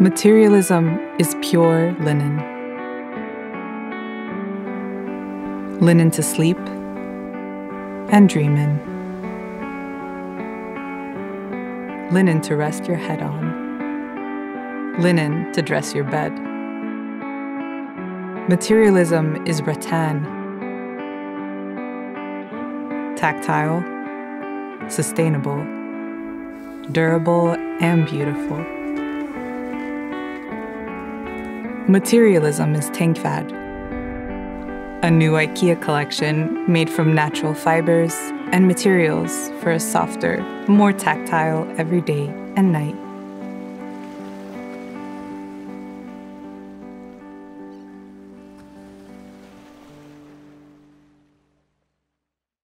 Materialism is pure linen. Linen to sleep and dream in. Linen to rest your head on. Linen to dress your bed. Materialism is rattan. Tactile, sustainable, durable, and beautiful. Materialism is TÄNKVÄRD, a new IKEA collection made from natural fibers and materials for a softer, more tactile everyday and night.